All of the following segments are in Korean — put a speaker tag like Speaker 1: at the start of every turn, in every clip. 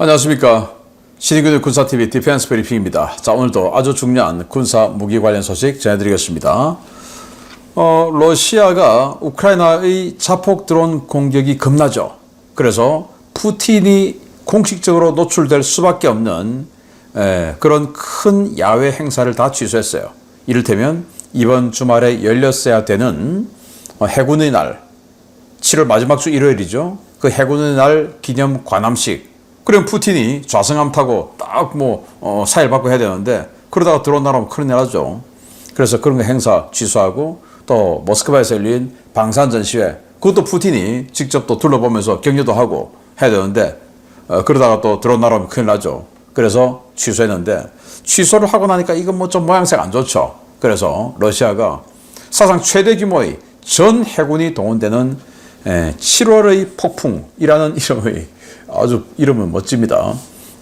Speaker 1: 안녕하십니까. 신인근의 군사TV 디펜스 브리핑입니다. 자, 오늘도 아주 중요한 군사 무기 관련 소식 전해드리겠습니다. 러시아가 우크라이나의 자폭 드론 공격이 겁나죠. 그래서 푸틴이 공식적으로 노출될 수밖에 없는 그런 큰 야외 행사를 다 취소했어요. 이를테면 이번 주말에 열렸어야 되는 해군의 날, 7월 마지막 주 일요일이죠. 그 해군의 날 기념 관함식. 그럼 푸틴이 좌성함 타고 딱 사일 받고 해야 되는데 그러다가 드론 날아오면 큰일 나죠. 그래서 그런 거 행사 취소하고 또 모스크바에서 열린 방산 전시회, 그것도 푸틴이 직접 또 둘러보면서 격려도 하고 해야 되는데 그러다가 또 드론 날아오면 큰일 나죠. 그래서 취소했는데 취소를 하고 나니까 이건 좀 모양새가 안 좋죠. 그래서 러시아가 사상 최대 규모의 전 해군이 동원되는 7월의 폭풍이라는 이름의 아주 이름은 멋집니다.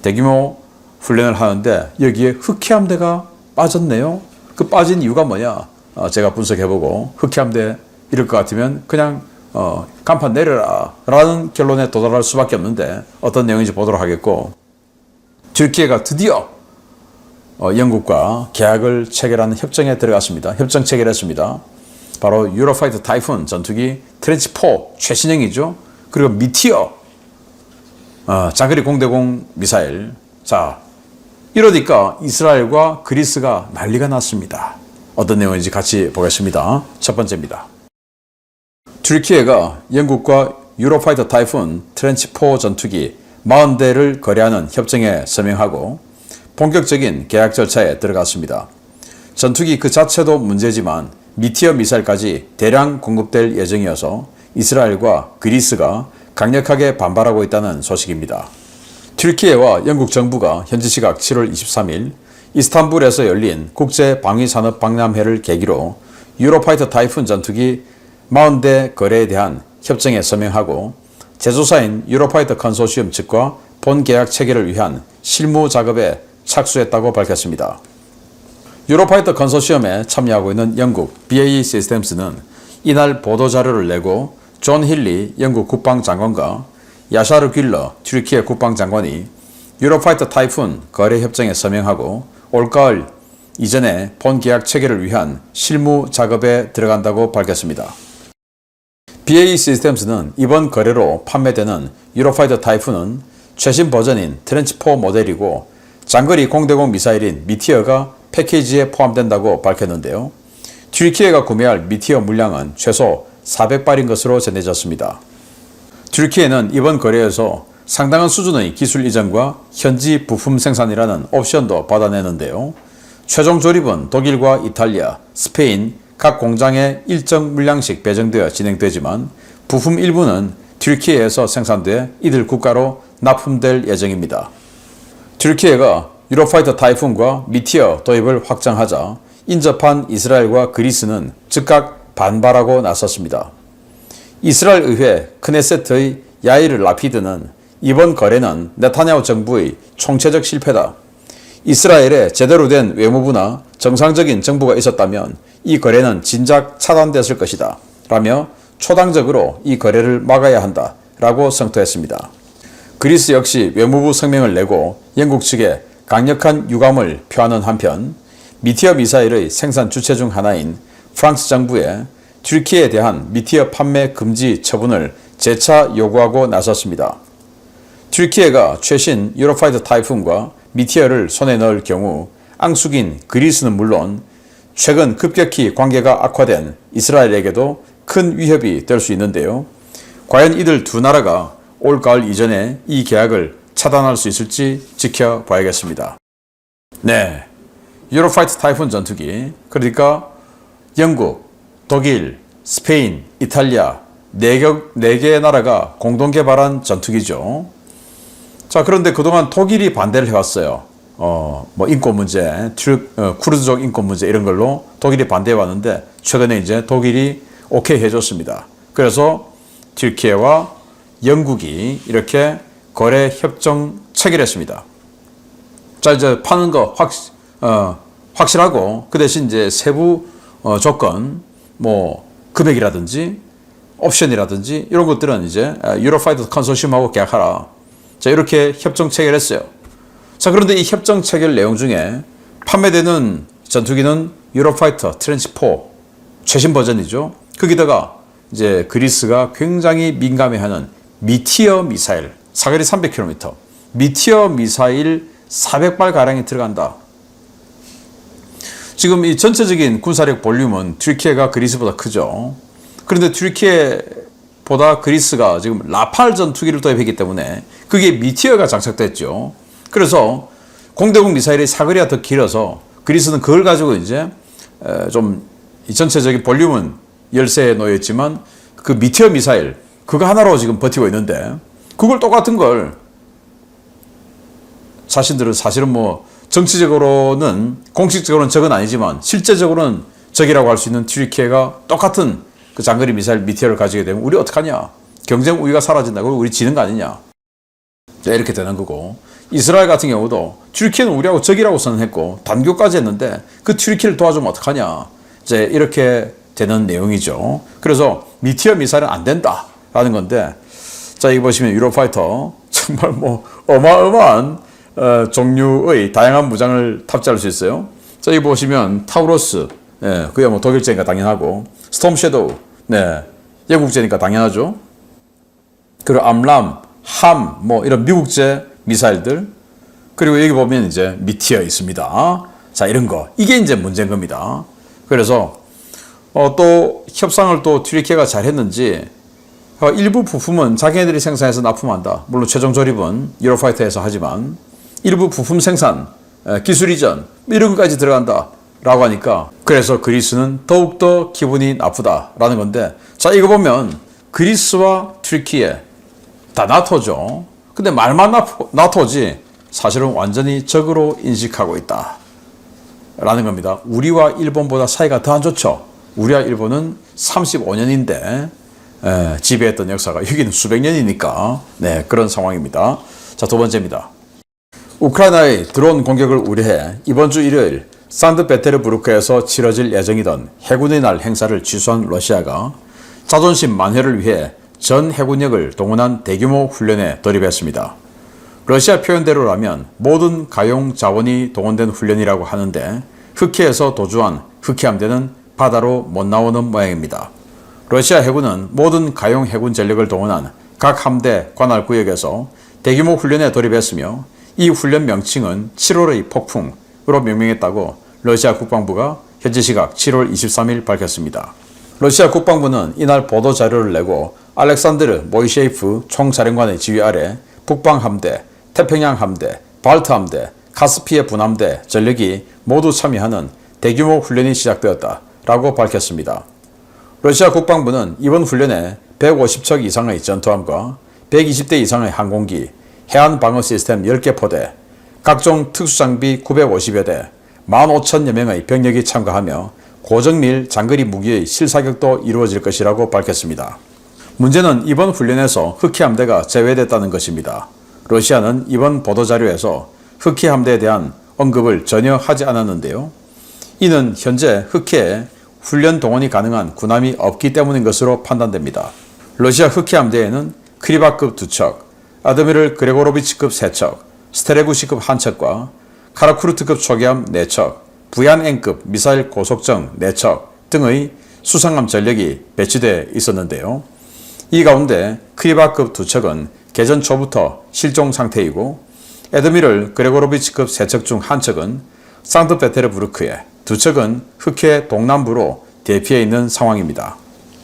Speaker 1: 대규모 훈련을 하는데 여기에 흑해함대가 빠졌네요. 그 빠진 이유가 뭐냐? 제가 분석해보고 흑해함대 이럴 것 같으면 그냥 간판 내려라 라는 결론에 도달할 수밖에 없는데 어떤 내용인지 보도록 하겠고, 튀르키예가 드디어 영국과 계약을 체결하는 협정에 들어갔습니다. 협정 체결했습니다. 바로 유로파이터 타이푼 전투기 트렌치4 최신형이죠. 그리고 미티어 장거리 공대공 미사일. 자, 이러니까 이스라엘과 그리스가 난리가 났습니다. 어떤 내용인지 같이 보겠습니다. 첫 번째입니다. 튀르키예가 영국과 유로파이터 타이푼 트렌치4 전투기 40대를 거래하는 협정에 서명하고 본격적인 계약 절차에 들어갔습니다. 전투기 그 자체도 문제지만 미티어 미사일까지 대량 공급될 예정이어서 이스라엘과 그리스가 강력하게 반발하고 있다는 소식입니다. 튀르키예와 영국 정부가 현지 시각 7월 23일 이스탄불에서 열린 국제방위산업박람회를 계기로 유로파이터 타이푼 전투기 40대 거래에 대한 협정에 서명하고 제조사인 유로파이터 컨소시엄 측과 본계약 체결을 위한 실무 작업에 착수했다고 밝혔습니다. 유로파이터 컨소시엄에 참여하고 있는 영국 BAE 시스템스는 이날 보도자료를 내고 존 힐리 영국 국방장관과 야샤르 퀼러 튀르키예 국방장관이 유로파이터 타이푼 거래 협정에 서명하고 올가을 이전에 본계약 체결을 위한 실무 작업에 들어간다고 밝혔습니다. BAE 시스템스는 이번 거래로 판매되는 유로파이터 타이푼은 최신 버전인 트렌치4 모델이고 장거리 공대공 미사일인 미티어가 패키지에 포함된다고 밝혔는데요. 튀르키예가 구매할 미티어 물량은 최소 400발인 것으로 전해졌습니다. 튀르키예는 이번 거래에서 상당한 수준의 기술 이전과 현지 부품 생산이라는 옵션도 받아내는데요. 최종 조립은 독일과 이탈리아, 스페인 각 공장에 일정 물량씩 배정되어 진행되지만 부품 일부는 튀르키예에서 생산돼 이들 국가로 납품될 예정입니다. 튀르키예가 유로파이터 타이푼과 미티어 도입을 확정하자 인접한 이스라엘과 그리스는 즉각 반발하고 나섰습니다. 이스라엘 의회 크네세트의 야이르 라피드는 이번 거래는 네타냐후 정부의 총체적 실패다. 이스라엘에 제대로 된 외무부나 정상적인 정부가 있었다면 이 거래는 진작 차단됐을 것이다 라며 초당적으로 이 거래를 막아야 한다 라고 성토했습니다. 그리스 역시 외무부 성명을 내고 영국 측에 강력한 유감을 표하는 한편 미티어 미사일의 생산 주체 중 하나인 프랑스 정부에 튀르키예에 대한 미티어 판매 금지 처분을 재차 요구하고 나섰습니다. 튀르키예가 최신 유로파이터 타이푼과 미티어를 손에 넣을 경우 앙숙인 그리스는 물론 최근 급격히 관계가 악화된 이스라엘에게도 큰 위협이 될 수 있는데요. 과연 이들 두 나라가 올가을 이전에 이 계약을 차단할 수 있을지 지켜봐야겠습니다. 네, 유로파이터 타이푼 전투기, 그러니까 영국, 독일, 스페인, 이탈리아 4개 나라가 공동 개발한 전투기죠. 자, 그런데 그동안 독일이 반대를 해왔어요. 인권 문제, 쿠르드족 인권 문제 이런 걸로 독일이 반대해 왔는데 최근에 이제 독일이 오케이 해줬습니다. 그래서 튀르키예와 영국이 이렇게 거래 협정 체결했습니다. 자, 이제 파는 거 확실하고 그 대신 이제 세부 조건, 금액이라든지 옵션이라든지 이런 것들은 이제 유로파이터 컨소시엄하고 계약하라. 자, 이렇게 협정 체결했어요. 자, 그런데 이 협정 체결 내용 중에 판매되는 전투기는 유로파이터 트렌치 4 최신 버전이죠. 거기다가 이제 그리스가 굉장히 민감해하는 미티어 미사일 사거리 300km, 미티어 미사일 400발 가량이 들어간다. 지금 이 전체적인 군사력 볼륨은 튀르키예가 그리스보다 크죠. 그런데 튀르키예보다 그리스가 지금 라팔 전투기를 도입했기 때문에 그게 미티어가 장착됐죠. 그래서 공대공 미사일의 사거리가 더 길어서 그리스는 그걸 가지고 이제 좀 이 전체적인 볼륨은 열세에 놓여 있지만 그 미티어 미사일 그거 하나로 지금 버티고 있는데 그걸 똑같은 걸 자신들은 사실은 뭐 정치적으로는 공식적으로는 적은 아니지만 실제적으로는 적이라고 할 수 있는 튀르키예가 똑같은 그 장거리 미사일 미티어를 가지게 되면 우리 어떡하냐? 경쟁 우위가 사라진다. 그리고 우리 지는 거 아니냐? 이렇게 되는 거고 이스라엘 같은 경우도 튀르키예는 우리하고 적이라고 선언했고 단교까지 했는데 그 튀르키예를 도와주면 어떡하냐? 이제 이렇게 되는 내용이죠. 그래서 미티어 미사일은 안 된다라는 건데 자, 여기 보시면 유로파이터 정말 뭐 어마어마한 종류의 다양한 무장을 탑재할 수 있어요. 자, 여기 보시면 타우로스, 그야 뭐 독일제니까 당연하고, 스톰 섀도우, 영국제니까 당연하죠. 그리고 암람, 함, 뭐 이런 미국제 미사일들, 그리고 여기 보면 이제 미티어 있습니다. 자, 이런 거 이게 이제 문제인 겁니다. 그래서 또 협상을 또 튀르키예가 잘했는지 일부 부품은 자기네들이 생산해서 납품한다. 물론 최종 조립은 유로파이터에서 하지만 일부 부품 생산, 기술 이전 이런 것까지 들어간다 라고 하니까 그래서 그리스는 더욱더 기분이 나쁘다라는 건데 자, 이거 보면 그리스와 튀르키예 다 나토죠. 근데 말만 나토지 사실은 완전히 적으로 인식하고 있다 라는 겁니다. 우리와 일본보다 사이가 더 안 좋죠. 우리와 일본은 35년인데 지배했던 역사가 여기는 수백 년이니까 그런 상황입니다. 자, 두 번째입니다. 우크라이나의 드론 공격을 우려해 이번 주 일요일 산트페테르부르크에서 치러질 예정이던 해군의 날 행사를 취소한 러시아가 자존심 만회를 위해 전 해군력을 동원한 대규모 훈련에 돌입했습니다. 러시아 표현대로라면 모든 가용 자원이 동원된 훈련이라고 하는데 흑해에서 도주한 흑해함대는 바다로 못 나오는 모양입니다. 러시아 해군은 모든 가용 해군 전력을 동원한 각 함대 관할 구역에서 대규모 훈련에 돌입했으며 이 훈련 명칭은 7월의 폭풍으로 명명했다고 러시아 국방부가 현지 시각 7월 23일 밝혔습니다. 러시아 국방부는 이날 보도 자료를 내고 알렉산드르 모이셰이프 총사령관의 지휘 아래 북방함대, 태평양함대, 발트함대, 카스피해 분함대 전력이 모두 참여하는 대규모 훈련이 시작되었다라고 밝혔습니다. 러시아 국방부는 이번 훈련에 150척 이상의 전투함과 120대 이상의 항공기, 해안 방어 시스템 10개 포대, 각종 특수장비 950여 대, 15,000여 명의 병력이 참가하며 고정밀 장거리 무기의 실사격도 이루어질 것이라고 밝혔습니다. 문제는 이번 훈련에서 흑해함대가 제외됐다는 것입니다. 러시아는 이번 보도자료에서 흑해함대에 대한 언급을 전혀 하지 않았는데요. 이는 현재 흑해에 훈련 동원이 가능한 군함이 없기 때문인 것으로 판단됩니다. 러시아 흑해함대에는 크리바급 2척, 아드미럴 그레고로비치급 3척, 스테레구시급 1척과 카라쿠르트급 초기함 4척, 부얀N급 미사일 고속정 4척 등의 수상함 전력이 배치되어 있었는데요. 이 가운데 크리바급 2척은 개전 초부터 실종 상태이고 에드미럴 그레고로비치급 3척 중 1척은 상트페테르부르크에 2척은 흑해 동남부로 대피해 있는 상황입니다.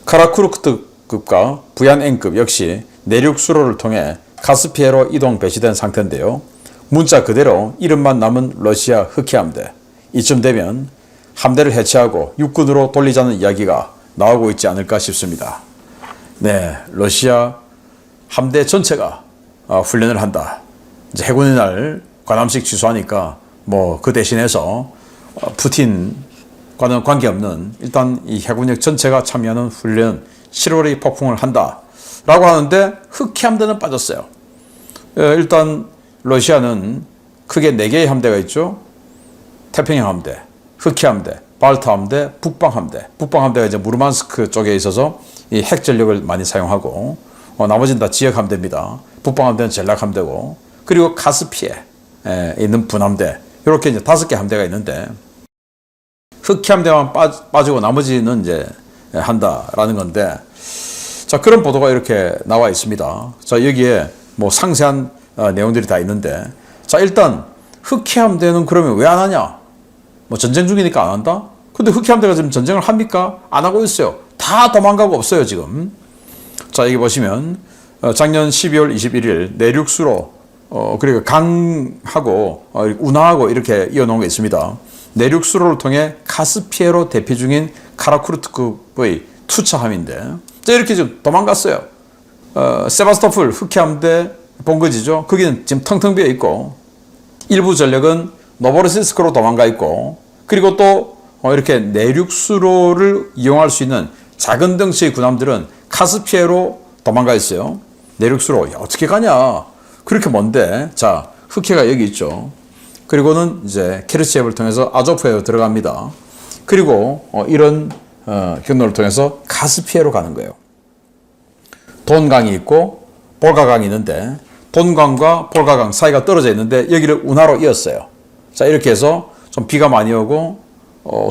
Speaker 1: 카라쿠르트급과 부얀N급 역시 내륙 수로를 통해 카스피해로 이동 배치된 상태인데요. 문자 그대로 이름만 남은 러시아 흑해함대. 이쯤 되면 함대를 해체하고 육군으로 돌리자는 이야기가 나오고 있지 않을까 싶습니다. 러시아 함대 전체가 훈련을 한다. 이제 해군의 날 관함식 취소하니까 뭐 그 대신해서 푸틴과는 관계없는 일단 이 해군력 전체가 참여하는 훈련 7월의 폭풍을 한다 라고 하는데 흑해함대는 빠졌어요. 일단 러시아는 크게 4개의 함대가 있죠. 태평양 함대, 흑해함대, 발트함대, 북방함대. 북방함대가 이제 무르만스크 쪽에 있어서 이 핵전력을 많이 사용하고 나머지는 다 지역 함대입니다. 북방함대는 전략함대고, 그리고 카스피에 있는 분함대, 이렇게 이제 5개 함대가 있는데, 흑해함대만 빠지고 나머지는 이제 한다라는 건데, 자, 그런 보도가 이렇게 나와 있습니다. 자, 여기에 뭐 상세한 내용들이 다 있는데, 자, 일단 흑해함대는 그러면 왜 안 하냐? 뭐 전쟁 중이니까 안 한다? 근데 흑해함대가 지금 전쟁을 합니까? 안 하고 있어요. 다 도망가고 없어요, 지금. 자, 여기 보시면 작년 12월 21일 내륙수로 그리고 강하고 운하하고 이렇게 이어놓은 게 있습니다. 내륙수로를 통해 카스피해로 대피 중인 카라쿠르트급의 투차함인데, 자, 이렇게 지금 도망갔어요. 세바스토폴 흑해함대 본거지죠. 거기는 지금 텅텅 비어 있고, 일부 전력은 노보로시스크로 도망가 있고, 그리고 또 이렇게 내륙수로를 이용할 수 있는 작은 덩치의 군함들은 카스피해로 도망가 있어요. 내륙수로 어떻게 가냐? 그렇게 먼데, 자, 흑해가 여기 있죠. 그리고는 이제 케르치옙을 통해서 아조프해로 들어갑니다. 그리고 이런 경로를 통해서 카스피해로 가는 거예요. 돈강이 있고 볼가강이 있는데, 돈강과 볼가강 사이가 떨어져 있는데 여기를 운하로 이었어요. 자, 이렇게 해서 좀 비가 많이 오고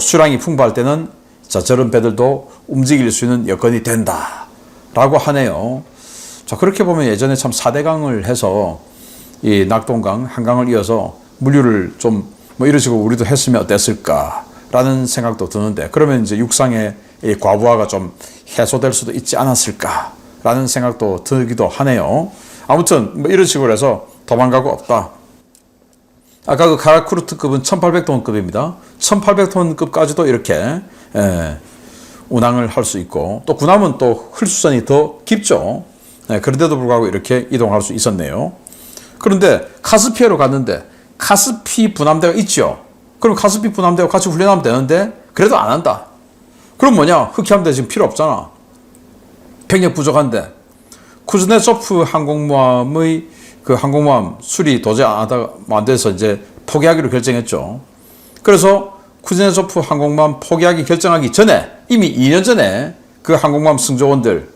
Speaker 1: 수량이 풍부할 때는 자, 저런 배들도 움직일 수 있는 여건이 된다라고 하네요. 자, 그렇게 보면 예전에 참 4대강을 해서 이 낙동강, 한강을 이어서 물류를 좀 뭐 이런 식으로 우리도 했으면 어땠을까라는 생각도 드는데, 그러면 이제 육상의 이 과부하가 좀 해소될 수도 있지 않았을까라는 생각도 들기도 하네요. 아무튼 뭐 이런 식으로 해서 도망가고 없다. 아까 그 카라쿠르트급은 1800톤급입니다. 1800톤급까지도 이렇게 운항을 할 수 있고, 또 군함은 또 헐수선이 더 깊죠. 그런데도 불구하고 이렇게 이동할 수 있었네요. 그런데 카스피해로 갔는데 카스피 분함대가 있죠. 그럼 카스피 분함대와 같이 훈련하면 되는데 그래도 안 한다. 그럼 뭐냐? 흑해함대 지금 필요 없잖아. 병력 부족한데. 쿠즈네초프 항공모함의 그 항공모함 수리 도저히 안 돼서 이제 포기하기로 결정했죠. 그래서 쿠즈네초프 항공모함 포기하기 결정하기 전에, 이미 2년 전에 그 항공모함 승조원들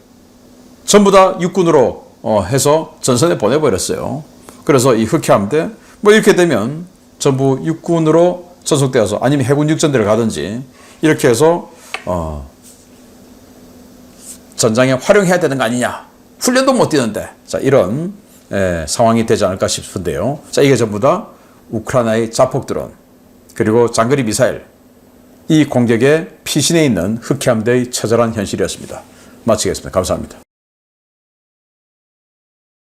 Speaker 1: 전부 다 육군으로 해서 전선에 보내버렸어요. 그래서 이 흑해함대 뭐 이렇게 되면 전부 육군으로 전속되어서, 아니면 해군 육전대를 가든지 이렇게 해서 전장에 활용해야 되는 거 아니냐. 훈련도 못 뛰는데. 자, 이런 상황이 되지 않을까 싶은데요. 자, 이게 전부 다 우크라이나의 자폭 드론, 그리고 장거리 미사일, 이 공격에 피신해 있는 흑해함대의 처절한 현실이었습니다. 마치겠습니다. 감사합니다.